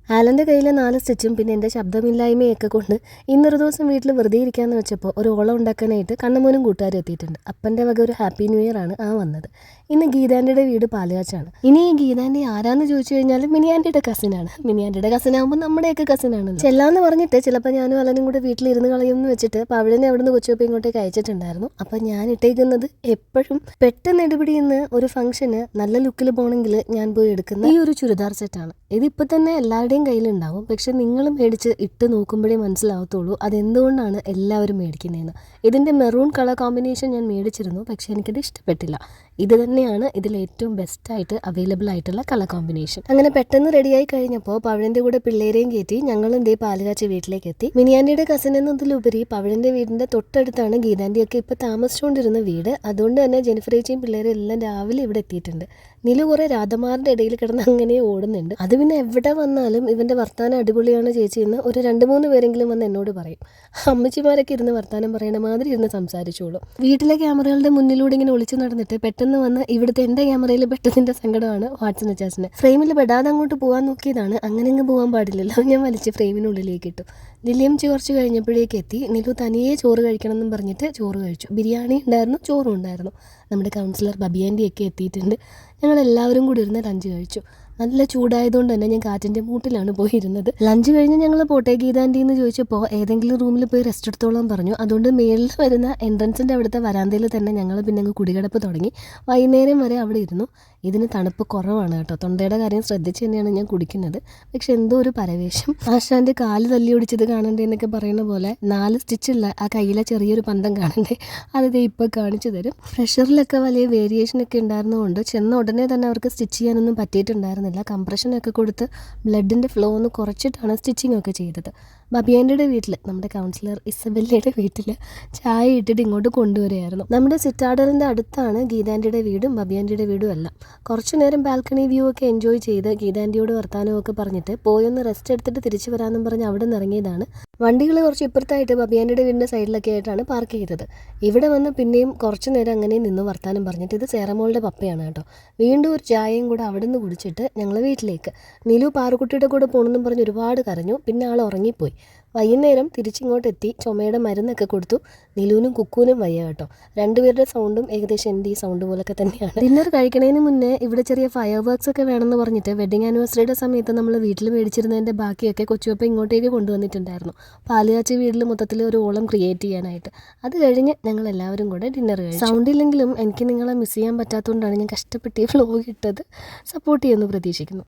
ആലൻ്റെ കയ്യിലെ 4 സ്റ്റിച്ചും പിന്നെ എൻ്റെ ശബ്ദമില്ലായ്മയൊക്കെ കൊണ്ട് ഇന്നൊരു ദിവസം വീട്ടിൽ വെറുതെ ഇരിക്കാമെന്ന് വെച്ചപ്പോൾ ഒരു ഓളം ഉണ്ടാക്കാനായിട്ട് കണ്ണമോനും കൂട്ടുകാരും എത്തിയിട്ടുണ്ട്. അപ്പൻ്റെ വക ഒരു ഹാപ്പി ന്യൂ ഇയർ ആണ് വന്നത്. ഇന്ന് ഗീതാൻ്റെയുടെ വീട് പാലുകാച്ചാണ്. ഇനി ഈ ഗീതാൻ്റെ ആരാന്ന് ചോദിച്ചു കഴിഞ്ഞാൽ മിനിയാൻ്റെയുടെ കസിനാണ്. മിനിയാൻ്റെയുടെ കസിനാകുമ്പോൾ നമ്മുടെയൊക്കെ കസിനാണ്. ചെല്ലാന്ന് പറഞ്ഞിട്ട് ചിലപ്പോൾ ഞാനും അലനും കൂടെ വീട്ടിലിരുന്ന് കളയുമെന്ന് വെച്ചിട്ട് പവിഴനെ അവിടുന്ന് കൊച്ചുവപ്പം ഇങ്ങോട്ടേക്ക് അയച്ചിട്ടുണ്ടായിരുന്നു. അപ്പം ഞാൻ ഇട്ടേക്കുന്നത് എപ്പോഴും പെട്ടെന്ന് എടുപിടിയുന്ന ഒരു ഫംഗ്ഷന് നല്ല ലുക്കിൽ പോകണമെങ്കിൽ ഞാൻ പോയി എടുക്കുന്ന ഈ ഒരു ചുരിദാർ സെറ്റാണ്. ഇതിപ്പോൾ തന്നെ എല്ലാവരുടെയും കയ്യിലുണ്ടാവും. പക്ഷെ നിങ്ങൾ മേടിച്ച് ഇട്ട് നോക്കുമ്പോഴേ മനസ്സിലാവത്തുള്ളൂ അതെന്തുകൊണ്ടാണ് എല്ലാവരും മേടിക്കുന്നതെന്ന്. ഇതിൻ്റെ മെറൂൺ കളർ കോമ്പിനേഷൻ ഞാൻ മേടിച്ചിരുന്നു, പക്ഷെ എനിക്കത് ഇഷ്ടപ്പെട്ടില്ല. ഇത് തന്നെയാണ് ഇതിൽ ഏറ്റവും ബെസ്റ്റായിട്ട് അവൈലബിൾ ആയിട്ടുള്ള കളർ കോമ്പിനേഷൻ. അങ്ങനെ പെട്ടെന്ന് റെഡിയായി കഴിഞ്ഞപ്പോൾ പവിഴൻ്റെ കൂടെ പിള്ളേരെയും കയറ്റി ഞങ്ങളും ഇതേ പാലുകാച്ചി വീട്ടിലേക്ക് എത്തി. മിനിയാൻ്റെയുടെ കസിൻ എന്നതിലുപരി പവിഴൻ്റെ വീടിൻ്റെ തൊട്ടടുത്താണ് ഗീതാൻ്റെയൊക്കെ ഇപ്പോൾ താമസിച്ചുകൊണ്ടിരുന്ന വീട്. അതുകൊണ്ട് തന്നെ ജെനിഫറേച്ചിയും പിള്ളേരും എല്ലാം രാവിലെ ഇവിടെ എത്തിയിട്ടുണ്ട്. നിലു കുറേ രാധമാരുടെ ഇടയിൽ കിടന്ന് അങ്ങനെ ഓടുന്നുണ്ട്. അത് പിന്നെ എവിടെ വന്നാലും ഇവൻ്റെ വർത്താനം അടിപൊളിയാണ് ചേച്ചി എന്ന് ഒരു 2-3 പേരെങ്കിലും വന്ന് എന്നോട് പറയും. അമ്മച്ചിമാരൊക്കെ ഇരുന്ന് വർത്താനം പറയണ മാതിരി ഇരുന്ന് സംസാരിച്ചോളും. വീട്ടിലെ ക്യാമറകളുടെ മുന്നിലൂടെ ഇങ്ങനെ ഒളിച്ചു നടന്നിട്ട് പെട്ടെന്ന് വന്ന് ഇവിടുത്തെ എൻ്റെ ക്യാമറയിൽ പെട്ടതിൻ്റെ സങ്കടമാണ് വാട്സൺ അച്ചാച്ചന്. ഫ്രെയിമിൽ പെടാതെ അങ്ങോട്ട് പോകാൻ നോക്കിയതാണ്. അങ്ങനെ അങ്ങ് പോകാൻ പാടില്ലല്ലോ. ഞാൻ വലിച്ച് ഫ്രെയിമിനുള്ളിലേക്ക് ഇട്ടു. ലില്ലിയം കുറച്ച് കഴിഞ്ഞപ്പോഴേക്ക് എത്തി. നിലു തനിയെ ചോറ് കഴിക്കണം എന്നും പറഞ്ഞിട്ട് ചോറ് കഴിച്ചു. ബിരിയാണി ഉണ്ടായിരുന്നു, ചോറും ഉണ്ടായിരുന്നു. നമ്മുടെ കൗൺസിലർ ബബിയാൻ്റെയൊക്കെ എത്തിയിട്ടുണ്ട്. ഞങ്ങളെല്ലാവരും കൂടി ഇരുന്ന് ലഞ്ച് കഴിച്ചു. നല്ല ചൂടായതുകൊണ്ട് തന്നെ ഞാൻ കാറ്റിൻ്റെ മൂട്ടിലാണ് പോയിരുന്നത്. ലഞ്ച് കഴിഞ്ഞ് ഞങ്ങൾ പോട്ടെ ഗീതാൻ്റി എന്ന് ചോദിച്ചപ്പോൾ ഏതെങ്കിലും റൂമിൽ പോയി റെസ്റ്റ് എടുത്തോളാൻ പറഞ്ഞു. അതുകൊണ്ട് മേളിൽ വരുന്ന എൻട്രൻസിൻ്റെ അവിടുത്തെ വരാന്തയിൽ തന്നെ ഞങ്ങൾ പിന്നെ അങ്ങ് കുടികിടപ്പ് തുടങ്ങി. വൈകുന്നേരം വരെ അവിടെ ഇരുന്നു. ഇതിന് തണുപ്പ് കുറവാണ് കേട്ടോ. തൊണ്ടയുടെ കാര്യം ശ്രദ്ധിച്ച് തന്നെയാണ് ഞാൻ കുടിക്കുന്നത്. പക്ഷെ എന്തോ ഒരു പരവേശം. ആശാൻ്റെ കാല് തല്ലി ഒടിച്ചത് കാണണ്ടേ എന്നൊക്കെ പറയുന്ന പോലെ 4 സ്റ്റിച്ചുള്ള ആ കയ്യിലെ ചെറിയൊരു പന്തം കാണണ്ടേ, അത് ഇപ്പോൾ കാണിച്ചു തരും. പ്രഷറിലൊക്കെ വലിയ വേരിയേഷനൊക്കെ ഉണ്ടായിരുന്നതുകൊണ്ട് ചെന്ന ഉടനെ തന്നെ അവർക്ക് സ്റ്റിച്ച് ചെയ്യാനൊന്നും പറ്റിയിട്ടുണ്ടായിരുന്നില്ല. കംപ്രഷനൊക്കെ കൊടുത്ത് ബ്ലഡിൻ്റെ ഫ്ലോ ഒന്ന് കുറച്ചിട്ടാണ് സ്റ്റിച്ചിങ് ഒക്കെ ചെയ്തത്. ബബിയാൻ്റെയുടെ വീട്ടിൽ, നമ്മുടെ കൗൺസിലർ ഇസബെല്ലയുടെ വീട്ടിൽ ചായ ഇട്ടിട്ട് ഇങ്ങോട്ട് കൊണ്ടുവരികയായിരുന്നു. നമ്മുടെ സിറ്റാഡലിൻ്റെ അടുത്താണ് ഗീതാൻ്റെയുടെ വീടും ബബിയാൻ്റെയുടെ വീടും എല്ലാം. കുറച്ചു നേരം ബാൽക്കണി വ്യൂ ഒക്കെ എൻജോയ് ചെയ്ത് ഗീതാൻ്റെയോട് വർത്താനമൊക്കെ പറഞ്ഞിട്ട് പോയൊന്ന് റെസ്റ്റ് എടുത്തിട്ട് തിരിച്ചു വരാമെന്നും പറഞ്ഞ് അവിടെ നിന്ന് ഇറങ്ങിയതാണ്. വണ്ടികൾ കുറച്ച് ഇപ്പുറത്തായിട്ട് ബബിയാൻ്റെയുടെ വീടിൻ്റെ സൈഡിലൊക്കെ ആയിട്ടാണ് പാർക്ക് ചെയ്തത്. ഇവിടെ വന്ന് പിന്നെയും കുറച്ചു നേരം അങ്ങനെ നിന്ന് വർത്താനം പറഞ്ഞിട്ട് ഇത് സേറമോളുടെ പപ്പയാണ് കേട്ടോ. വീണ്ടും ഒരു ചായയും കൂടെ അവിടെ നിന്ന് കുടിച്ചിട്ട് ഞങ്ങൾ വീട്ടിലേക്ക്. നിലു പാറുക്കുട്ടിയുടെ കൂടെ പോകണമെന്നും പറഞ്ഞ് ഒരുപാട് കരഞ്ഞു. പിന്നെ ആൾ ഉറങ്ങിപ്പോയി. വൈകുന്നേരം തിരിച്ചിങ്ങോട്ട് എത്തി. ചുമയുടെ മരുന്നൊക്കെ കൊടുത്തു. നിലുവിനും കുക്കൂനും വയ്യ കേട്ടോ. രണ്ടുപേരുടെ സൗണ്ടും ഏകദേശം എൻ്റെ ഈ സൗണ്ട് പോലൊക്കെ തന്നെയാണ്. ഡിന്നർ കഴിക്കണതിന് മുന്നേ ഇവിടെ ചെറിയ ഫയർ വർക്ക്സ് ഒക്കെ വേണമെന്ന് പറഞ്ഞിട്ട് വെഡിങ് ആനിവേഴ്സറിയുടെ സമയത്ത് നമ്മൾ വീട്ടിൽ മേടിച്ചിരുന്നതിൻ്റെ ബാക്കിയൊക്കെ കൊച്ചുവപ്പം ഇങ്ങോട്ടേക്ക് കൊണ്ടുവന്നിട്ടുണ്ടായിരുന്നു. പാലുകാച്ചി വീട്ടിൽ മൊത്തത്തിൽ ഒരു ഓളം ക്രിയേറ്റ് ചെയ്യാനായിട്ട്. അത് കഴിഞ്ഞ് ഞങ്ങൾ എല്ലാവരും കൂടെ ഡിന്നർ കഴിച്ചു. സൗണ്ട് ഇല്ലെങ്കിലും എനിക്ക് നിങ്ങളെ മിസ് ചെയ്യാൻ പറ്റാത്തതുകൊണ്ടാണ് ഞാൻ കഷ്ടപ്പെട്ട് ഈ വ്ലോഗ് ഇട്ടത്. സപ്പോർട്ട് ചെയ്യുമെന്ന് പ്രതീക്ഷിക്കുന്നു.